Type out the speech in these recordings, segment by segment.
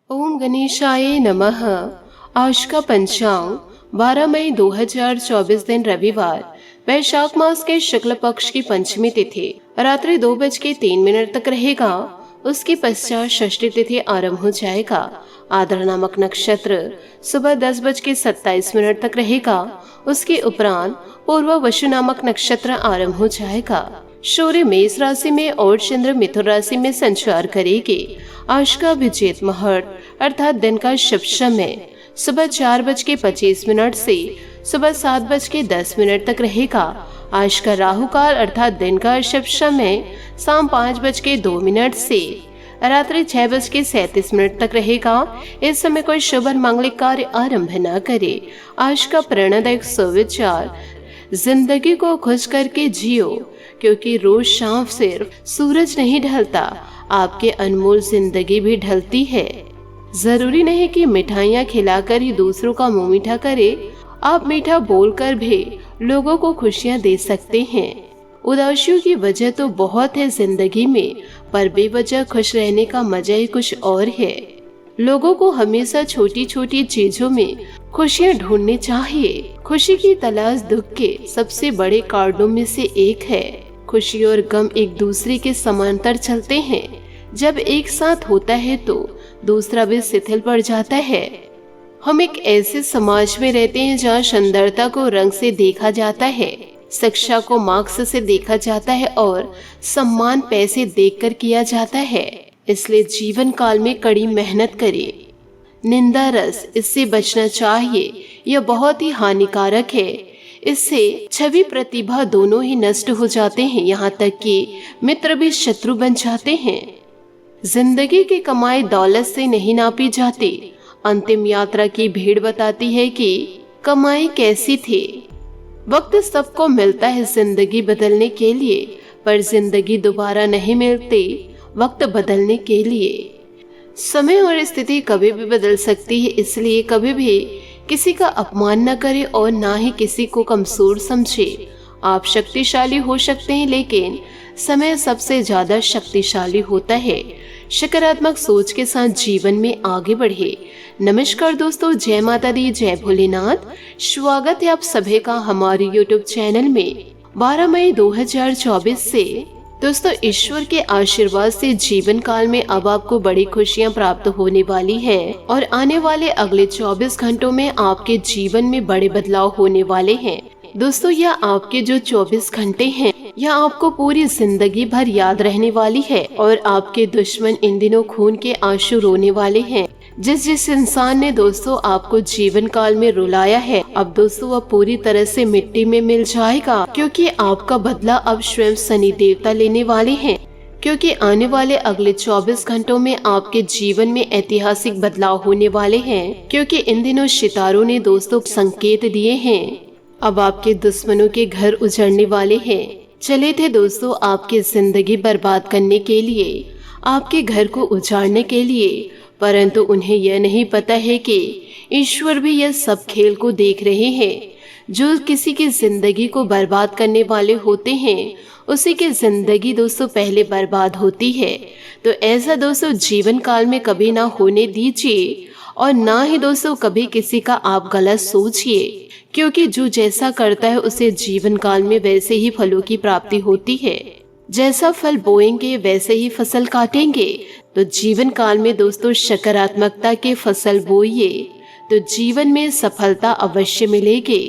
ओम गणेशाय नमः। आज का पंचांग 12 मई 2024 दिन रविवार, वैशाख मास के शुक्ल पक्ष की पंचमी तिथि रात्रि 2:03 तक रहेगा। उसके पश्चात षष्ठी तिथि आरंभ हो जाएगा। आद्र नामक नक्षत्र सुबह 10:27 तक रहेगा। उसके उपरांत पूर्व वशु नामक नक्षत्र आरंभ हो जाएगा। सूर्य मेष राशि में और चंद्र मिथुन राशि में संचार करेगी। आज का अभिजीत मुहूर्त अर्थात दिन का शुभ समय सुबह 4:25 से सुबह 7:10 तक रहेगा। आज का राहु काल अर्थात दिन का शुभ समय शाम 5:02 से रात्रि 6:37 तक रहेगा। इस समय कोई शुभ और मांगलिक कार्य आरंभ न करे। आज का प्रेरणादायक सुविचार, जिंदगी को खुश करके जियो, क्योंकि रोज शाम सिर्फ सूरज नहीं ढलता, आपके अनमोल जिंदगी भी ढलती है। जरूरी नहीं कि मिठाइयाँ खिलाकर ही दूसरों का मुंह मीठा करे, आप मीठा बोलकर भी लोगों को खुशियाँ दे सकते हैं। उदासियों की वजह तो बहुत है जिंदगी में, पर बेवजह खुश रहने का मजा ही कुछ और है। लोगों को हमेशा छोटी छोटी चीजों में खुशियाँ ढूंढनी चाहिए। खुशी की तलाश दुख के सबसे बड़े कार्डों में से एक है। खुशी और गम एक दूसरे के समांतर चलते हैं। जब एक साथ होता है तो दूसरा भी शिथिल पड़ जाता है। हम एक ऐसे समाज में रहते हैं जहाँ सुंदरता को रंग से देखा जाता है, शिक्षा को मार्क्स से देखा जाता है और सम्मान पैसे देखकर किया जाता है। इसलिए जीवन काल में कड़ी मेहनत करें। निंदा रस, इससे बचना चाहिए। यह बहुत ही हानिकारक है। इससे छवि प्रतिभा दोनों ही नष्ट हो जाते हैं, यहाँ तक कि मित्र भी शत्रु बन जाते हैं। जिंदगी की कमाई दौलत से नहीं नापी जाती। अंतिम यात्रा की भीड़ बताती है कि कमाई कैसी थी। वक्त सबको मिलता है जिंदगी बदलने के लिए, पर जिंदगी दोबारा नहीं मिलती वक्त बदलने के लिए। समय और स्थिति कभी भी बदल सकती है, इसलिए कभी भी किसी का अपमान न करें और ना ही किसी को कमजोर समझे। आप शक्तिशाली हो सकते हैं, लेकिन समय सबसे ज्यादा शक्तिशाली होता है। सकारात्मक सोच के साथ जीवन में आगे बढ़े। नमस्कार दोस्तों, जय माता दी, जय भोलेनाथ। स्वागत है आप सभी का हमारे YouTube चैनल में। 12 मई 2024 से दोस्तों ईश्वर के आशीर्वाद से जीवन काल में अब आपको बड़ी खुशियां प्राप्त होने वाली हैं और आने वाले अगले 24 घंटों में आपके जीवन में बड़े बदलाव होने वाले हैं। दोस्तों यह आपके जो 24 घंटे हैं यह आपको पूरी जिंदगी भर याद रहने वाली है और आपके दुश्मन इन दिनों खून के आंसू रोने वाले हैं। जिस इंसान ने दोस्तों आपको जीवन काल में रुलाया है, अब दोस्तों वह पूरी तरह से मिट्टी में मिल जाएगा, क्योंकि आपका बदला अब स्वयं शनि देवता लेने वाले हैं। क्योंकि आने वाले अगले 24 घंटों में आपके जीवन में ऐतिहासिक बदलाव होने वाले हैं, क्योंकि इन दिनों सितारों ने दोस्तों संकेत दिए हैं। अब आपके दुश्मनों के घर उजड़ने वाले हैं। चले थे दोस्तों आपकी जिंदगी बर्बाद करने के लिए, आपके घर को उजाड़ने के लिए, परंतु उन्हें यह नहीं पता है कि ईश्वर भी यह सब खेल को देख रहे हैं। जो किसी की जिंदगी को बर्बाद करने वाले होते हैं, उसी की जिंदगी दोस्तों पहले बर्बाद होती है। तो ऐसा दोस्तों जीवन काल में कभी ना होने दीजिए और ना ही दोस्तों कभी किसी का आप गलत सोचिए, क्योंकि जो जैसा करता है उसे जीवन काल में वैसे ही फलों की प्राप्ति होती है। जैसा फल बोएंगे वैसे ही फसल काटेंगे। तो जीवन काल में दोस्तों सकारात्मकता के फसल बोइए तो जीवन में सफलता अवश्य मिलेगी।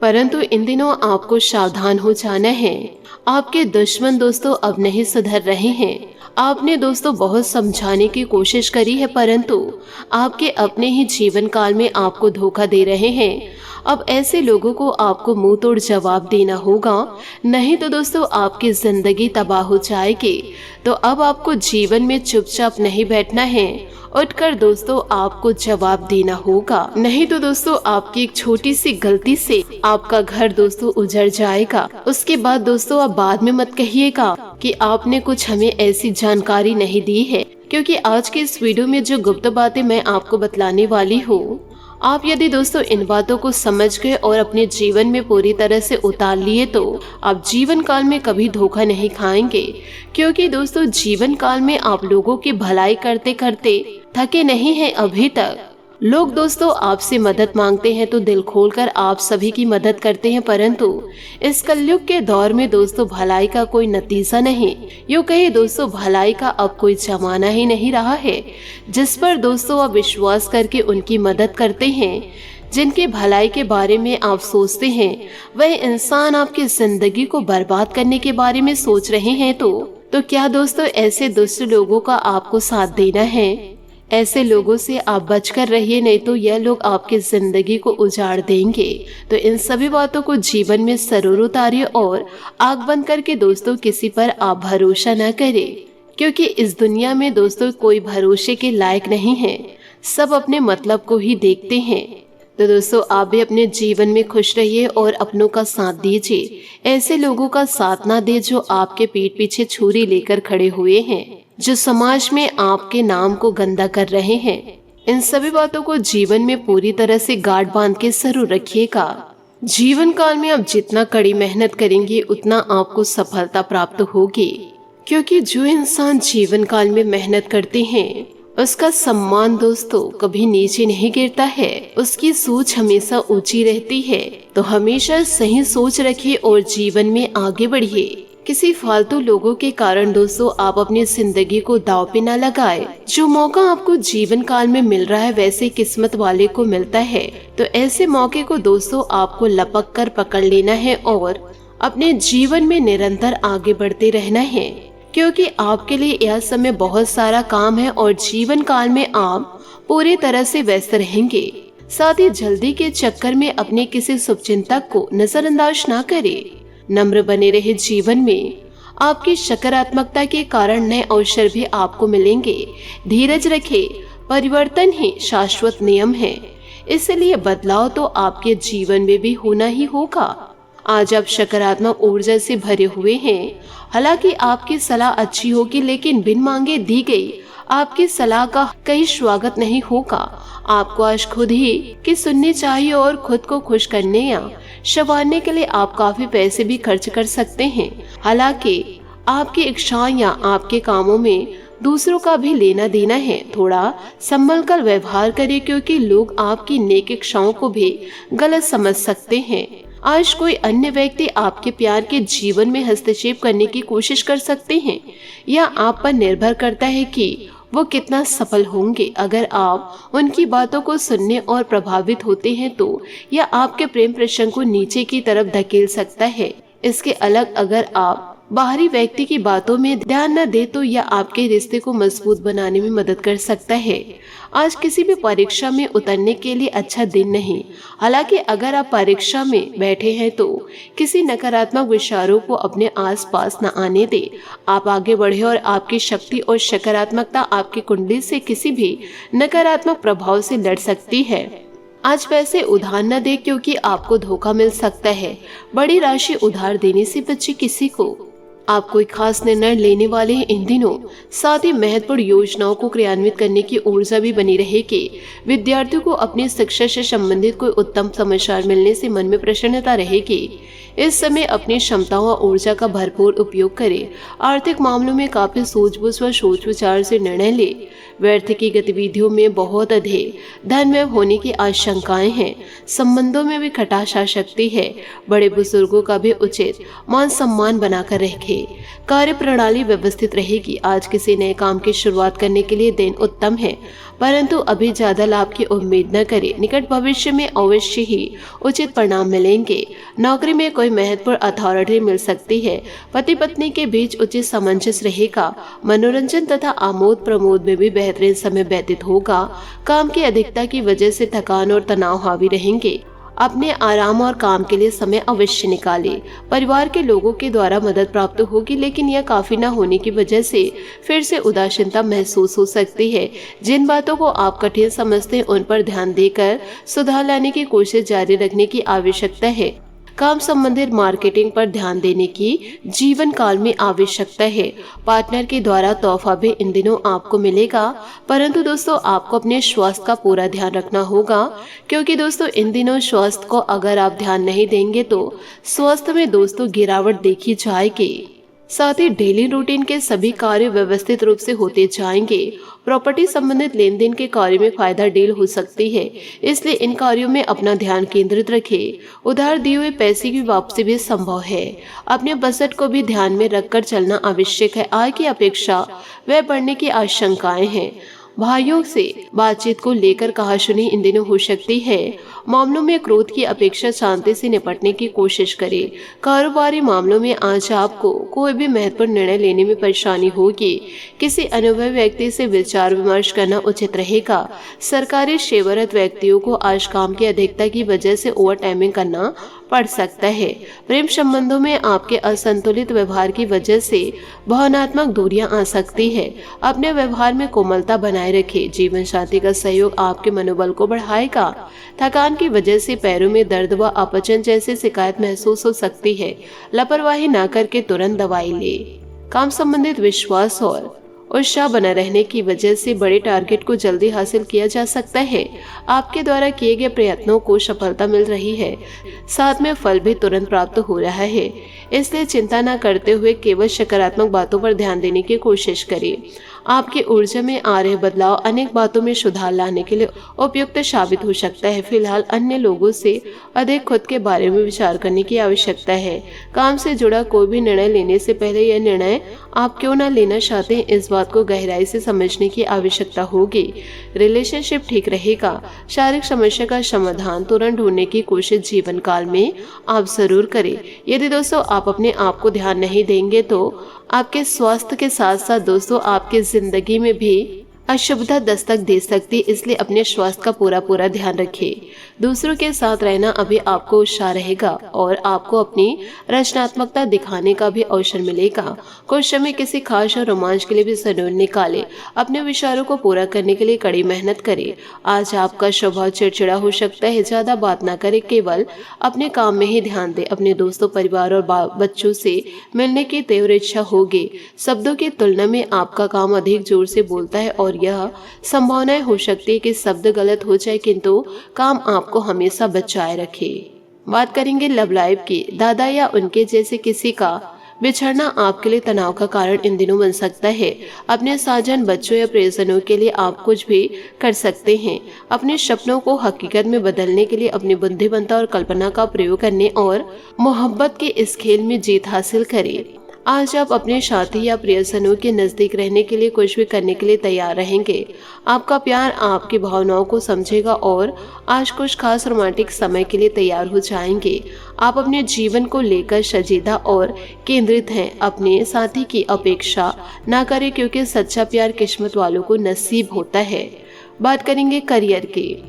परंतु इन दिनों आपको सावधान हो जाना है। आपके दुश्मन दोस्तों अब नहीं सुधर रहे हैं। आपने दोस्तों बहुत समझाने की कोशिश करी है, परंतु आपके अपने ही जीवन काल में आपको धोखा दे रहे हैं। अब ऐसे लोगों को आपको मुंह तोड़ जवाब देना होगा, नहीं तो दोस्तों आपकी जिंदगी तबाह हो जाएगी। तो अब आपको जीवन में चुपचाप नहीं बैठना है, उठकर दोस्तों आपको जवाब देना होगा। नहीं तो दोस्तों आपकी एक छोटी सी गलती से आपका घर दोस्तों उजड़ जाएगा। उसके बाद दोस्तों आप बाद में मत कहिएगा कि आपने कुछ हमें ऐसी जानकारी नहीं दी है, क्योंकि आज के इस वीडियो में जो गुप्त बातें मैं आपको बतलाने वाली हूँ, आप यदि दोस्तों इन बातों को समझ गए और अपने जीवन में पूरी तरह से उतार लिए तो आप जीवन काल में कभी धोखा नहीं खाएंगे। क्योंकि दोस्तों जीवन काल में आप लोगों की भलाई करते करते थके नहीं हैं अभी तक। लोग दोस्तों आपसे मदद मांगते हैं तो दिल खोलकर आप सभी की मदद करते हैं, परंतु इस कलयुग के दौर में दोस्तों भलाई का कोई नतीजा नहीं, यूँ कहे दोस्तों भलाई का अब कोई जमाना ही नहीं रहा है। जिस पर दोस्तों आप विश्वास करके उनकी मदद करते हैं, जिनकी भलाई के बारे में आप सोचते हैं, वह इंसान आपकी जिंदगी को बर्बाद करने के बारे में सोच रहे हैं तो क्या दोस्तों ऐसे दुष्ट लोगों का आपको साथ देना है? ऐसे लोगों से आप बचकर रहिए, नहीं तो यह लोग आपकी जिंदगी को उजाड़ देंगे। तो इन सभी बातों को जीवन में जरूर उतारिए और आंख बंद करके दोस्तों किसी पर आप भरोसा न करें, क्योंकि इस दुनिया में दोस्तों कोई भरोसे के लायक नहीं है, सब अपने मतलब को ही देखते हैं। तो दोस्तों आप भी अपने जीवन में खुश रहिए और अपनों का साथ दीजिए, ऐसे लोगों का साथ ना दे जो आपके पीठ पीछे छुरी लेकर खड़े हुए हैं, जो समाज में आपके नाम को गंदा कर रहे हैं। इन सभी बातों को जीवन में पूरी तरह से गांठ बांध के जरूर रखिएगा। जीवन काल में आप जितना कड़ी मेहनत करेंगे उतना आपको सफलता प्राप्त होगी, क्योंकि जो इंसान जीवन काल में मेहनत करते हैं उसका सम्मान दोस्तों कभी नीचे नहीं गिरता है, उसकी सोच हमेशा ऊंची रहती है। तो हमेशा सही सोच रखिए और जीवन में आगे बढ़िए। किसी फालतू लोगों के कारण दोस्तों आप अपनी जिंदगी को दांव पे न लगाए। जो मौका आपको जीवन काल में मिल रहा है वैसे किस्मत वाले को मिलता है, तो ऐसे मौके को दोस्तों आपको लपक कर पकड़ लेना है और अपने जीवन में निरंतर आगे बढ़ते रहना है, क्योंकि आपके लिए यह समय बहुत सारा काम है और जीवन काल में आप पूरी तरह से व्यस्त रहेंगे। साथ ही जल्दी के चक्कर में अपने किसी शुभचिंतक को नजरअंदाज ना करें। नम्र बने रहे जीवन में, आपकी सकारात्मकता के कारण नए अवसर भी आपको मिलेंगे। धीरज रखे, परिवर्तन ही शाश्वत नियम है, इसलिए बदलाव तो आपके जीवन में भी होना ही होगा। आज आप सकारात्मक ऊर्जा से भरे हुए हैं। हालांकि आपकी सलाह अच्छी होगी, लेकिन बिन मांगे दी गई आपकी सलाह का कहीं स्वागत नहीं होगा। आपको आज खुद ही की सुननी चाहिए और खुद को खुश करने या संवारने के लिए आप काफी पैसे भी खर्च कर सकते हैं। हालांकि आपकी इच्छाएं या आपके कामों में दूसरों का भी लेना देना है। थोड़ा संभल कर व्यवहार करें, क्योंकि लोग आपकी नेक इच्छाओं को भी गलत समझ सकते हैं। आज कोई अन्य व्यक्ति आपके प्यार के जीवन में हस्तक्षेप करने की कोशिश कर सकते हैं। यह आप पर निर्भर करता है कि वो कितना सफल होंगे। अगर आप उनकी बातों को सुनने और प्रभावित होते हैं तो यह आपके प्रेम प्रसंग को नीचे की तरफ धकेल सकता है। इसके अलग अगर आप बाहरी व्यक्ति की बातों में ध्यान न दे तो यह आपके रिश्ते को मजबूत बनाने में मदद कर सकता है। आज किसी भी परीक्षा में उतरने के लिए अच्छा दिन नहीं। हालांकि अगर आप परीक्षा में बैठे हैं तो किसी नकारात्मक विचारों को अपने आसपास न आने दे। आप आगे बढ़े और आपकी शक्ति और सकारात्मकता आपकी कुंडली से किसी भी नकारात्मक प्रभाव से लड़ सकती है। आज पैसे उधार न दे, क्योंकि आपको धोखा मिल सकता है। बड़ी राशि उधार देने से बचे किसी को। आप कोई खास निर्णय लेने वाले हैं इन दिनों। साथ ही महत्वपूर्ण योजनाओं को क्रियान्वित करने की ऊर्जा भी बनी रहेगी। विद्यार्थियों को अपनी शिक्षा से संबंधित कोई उत्तम समाचार मिलने से मन में प्रसन्नता रहेगी। इस समय अपनी क्षमताओं और ऊर्जा का भरपूर उपयोग करें। आर्थिक मामलों में काफी सूझबूझ व सोच विचार से निर्णय ले। व्यर्थ की गतिविधियों में बहुत अधिक धन व्यय होने की आशंकाएं हैं। संबंधों में भी खटास आ सकती है। बड़े बुजुर्गों का भी उचित मान सम्मान बनाकर रखें। कार्य प्रणाली व्यवस्थित रहेगी। आज किसी नए काम की शुरुआत करने के लिए दिन उत्तम है, परंतु अभी ज्यादा लाभ की उम्मीद न करें। निकट भविष्य में अवश्य ही उचित परिणाम मिलेंगे। नौकरी में कोई महत्वपूर्ण अथॉरिटी मिल सकती है। पति पत्नी के बीच उचित सामंजस्य रहेगा। मनोरंजन तथा आमोद प्रमोद में भी बेहतरीन समय व्यतीत होगा। काम की अधिकता की वजह से थकान और तनाव हावी रहेंगे। अपने आराम और काम के लिए समय अवश्य निकालें। परिवार के लोगों के द्वारा मदद प्राप्त होगी, लेकिन यह काफी न होने की वजह से फिर से उदासीनता महसूस हो सकती है। जिन बातों को आप कठिन समझते हैं उन पर ध्यान देकर सुधार लाने की कोशिश जारी रखने की आवश्यकता है। काम संबंधित मार्केटिंग पर ध्यान देने की जीवन काल में आवश्यकता है। पार्टनर के द्वारा तोहफा भी इन दिनों आपको मिलेगा, परंतु दोस्तों आपको अपने स्वास्थ्य का पूरा ध्यान रखना होगा, क्योंकि दोस्तों इन दिनों स्वास्थ्य को अगर आप ध्यान नहीं देंगे तो स्वास्थ्य में दोस्तों गिरावट देखी जाएगी। साथ ही डेली रूटीन के सभी कार्य व्यवस्थित रूप से होते जाएंगे। प्रॉपर्टी संबंधित लेन देन के कार्य में फायदा डील हो सकती है, इसलिए इन कार्यों में अपना ध्यान केंद्रित रखें। उधार दिए हुए पैसे की वापसी भी संभव है। अपने बजट को भी ध्यान में रखकर चलना आवश्यक है। आय की अपेक्षा व्यय बढ़ने की आशंकाएं हैं। भाइयों से बातचीत को लेकर कहासुनी इन दिनों हो सकती है। मामलों में क्रोध की अपेक्षा शांति से निपटने की कोशिश करें। कारोबारी मामलों में आज आपको कोई भी महत्वपूर्ण निर्णय लेने में परेशानी होगी। किसी अनुभवी व्यक्ति से विचार विमर्श करना उचित रहेगा। सरकारी सेवारत व्यक्तियों को आज काम की अधिकता की वजह से ओवर टाइमिंग करना पड़ सकता है। प्रेम संबंधों में आपके असंतुलित व्यवहार की वजह से भावनात्मक दूरियां आ सकती है। अपने व्यवहार में कोमलता बनाए रखें। जीवन साथी का सहयोग आपके मनोबल को बढ़ाएगा। थकान की वजह से पैरों में दर्द व अपचन जैसी शिकायत महसूस हो सकती है। लापरवाही न करके तुरंत दवाई ले। काम संबंधित विश्वास और उत्साह बना रहने की वजह से बड़े टारगेट को जल्दी हासिल किया जा सकता है। आपके द्वारा किए गए प्रयत्नों को सफलता मिल रही है, साथ में फल भी तुरंत प्राप्त हो रहा है। इसलिए चिंता न करते हुए केवल सकारात्मक बातों पर ध्यान देने की कोशिश करें। आपकी ऊर्जा में आ रहे बदलाव अनेक बातों में सुधार लाने के लिए उपयुक्त साबित हो सकता है। फिलहाल अन्य लोगों से अधिक खुद के बारे में विचार करने की आवश्यकता है। काम से जुड़ा कोई भी निर्णय लेने से पहले यह निर्णय आप क्यों न लेना चाहते हैं, इस बात को गहराई से समझने की आवश्यकता होगी। रिलेशनशिप ठीक रहेगा। शारीरिक समस्या का समाधान तुरंत ढूंढने की कोशिश जीवन काल में आप जरूर करें। यदि दोस्तों आप अपने आप को ध्यान नहीं देंगे तो आपके स्वास्थ्य के साथ साथ दोस्तों आपकी जिंदगी में भी अशुभता दस्तक दे सकती है। इसलिए अपने स्वास्थ्य का पूरा ध्यान रखें। दूसरों के साथ रहना अभी आपको उत्साह रहेगा और आपको अपनी रचनात्मकता दिखाने का भी अवसर मिलेगा। कुछ समय किसी खास और रोमांच के लिए भी समय निकालें। अपने विचारों को पूरा करने के लिए कड़ी मेहनत करें। आज आपका स्वभाव चिड़चिड़ा हो सकता है। ज्यादा बात ना करें, केवल अपने काम में ही ध्यान दें। अपने दोस्तों, परिवार और बच्चों से मिलने की तीव्र इच्छा होगी। शब्दों की तुलना में आपका काम अधिक जोर से बोलता है और यह संभावनाएं हो सकती है कि शब्द गलत हो जाए, किंतु काम आपको हमेशा बचाए रखे। बात करेंगे लव लाइफ की। दादा या उनके जैसे किसी का बिछड़ना आपके लिए तनाव का कारण इन दिनों बन सकता है। अपने साजन, बच्चों या प्रियजनों के लिए आप कुछ भी कर सकते हैं। अपने सपनों को हकीकत में बदलने के लिए अपनी बुद्धिमत्ता और कल्पना का प्रयोग करने और मोहब्बत के इस खेल में जीत हासिल करें। आज आप अपने साथी या प्रियजनों के नजदीक रहने के लिए कुछ भी करने के लिए तैयार रहेंगे। आपका प्यार आपकी भावनाओं को समझेगा और आज कुछ खास रोमांटिक समय के लिए तैयार हो जाएंगे। आप अपने जीवन को लेकर संजीदा और केंद्रित हैं। अपने साथी की अपेक्षा ना करें, क्योंकि सच्चा प्यार किस्मत वालों को नसीब होता है। बात करेंगे करियर की।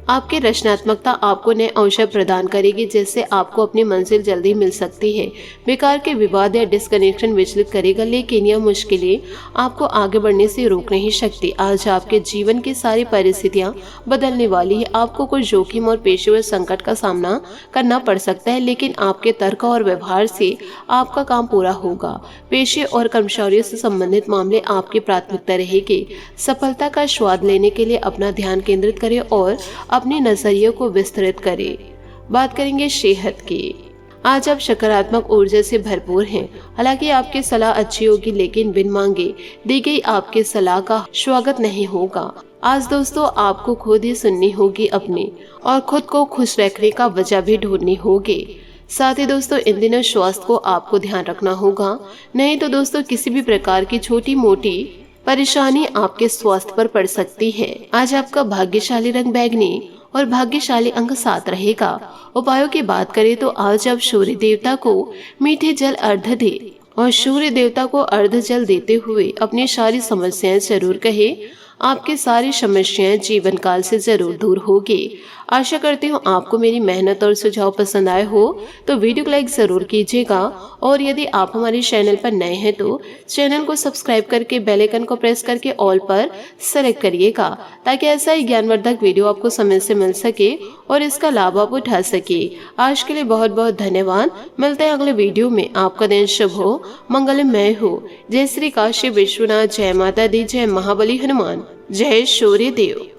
आपकी रचनात्मकता आपको नए अवसर प्रदान करेगी, जिससे आपको अपनी मंजिल जल्दी मिल सकती है। बेकार के विवाद या डिस्कनेक्शन विचलित करेगा, लेकिन यह मुश्किलें आपको आगे बढ़ने से रोक नहीं सकती। आज आपके जीवन की सारी परिस्थितियां बदलने वाली है। आपको कुछ जोखिम और पेशेवर संकट का सामना करना पड़ सकता है, लेकिन आपके तर्क और व्यवहार से आपका काम पूरा होगा। पेशे और कर्मचारियों से संबंधित मामले आपकी प्राथमिकता रहेगी। सफलता का स्वाद लेने के लिए अपना ध्यान केंद्रित करें और अपने नजरिए को विस्तृत करें। बात करेंगे सेहत की। आज आप सकारात्मक ऊर्जा से भरपूर हैं। हालांकि आपकी सलाह अच्छी होगी, लेकिन बिन मांगे दी गई आपकी सलाह का स्वागत नहीं होगा। आज दोस्तों आपको खुद ही सुननी होगी अपनी, और खुद को खुश रखने का वजह भी ढूंढनी होगी। साथ ही दोस्तों इन दिनों स्वास्थ्य को आपको ध्यान रखना होगा, नहीं तो दोस्तों किसी भी प्रकार की छोटी मोटी परेशानी आपके स्वास्थ्य पर पड़ सकती है। आज आपका भाग्यशाली रंग बैंगनी और भाग्यशाली अंक 7 रहेगा। उपायों की बात करें तो आज आप सूर्य देवता को मीठे जल अर्घ दे और सूर्य देवता को अर्घ जल देते हुए अपनी सारी समस्याएं जरूर कहे। आपकी सारी समस्याएं जीवन काल से जरूर दूर होगी। आशा करती हूँ आपको मेरी मेहनत और सुझाव पसंद आए हो तो वीडियो को लाइक जरूर कीजिएगा, और यदि आप हमारे चैनल पर नए हैं तो चैनल को सब्सक्राइब करके बेल आइकन को प्रेस करके ऑल पर सेलेक्ट करिएगा, ताकि ऐसा ही ज्ञानवर्धक वीडियो आपको समय से मिल सके और इसका लाभ आप उठा सके। आज के लिए बहुत बहुत धन्यवाद। मिलते हैं अगले वीडियो में। आपका दिन शुभ हो, मंगलमय हो। जय श्री काशी विश्वनाथ, जय माता दी, जय महाबली हनुमान, जय सूर्य देव।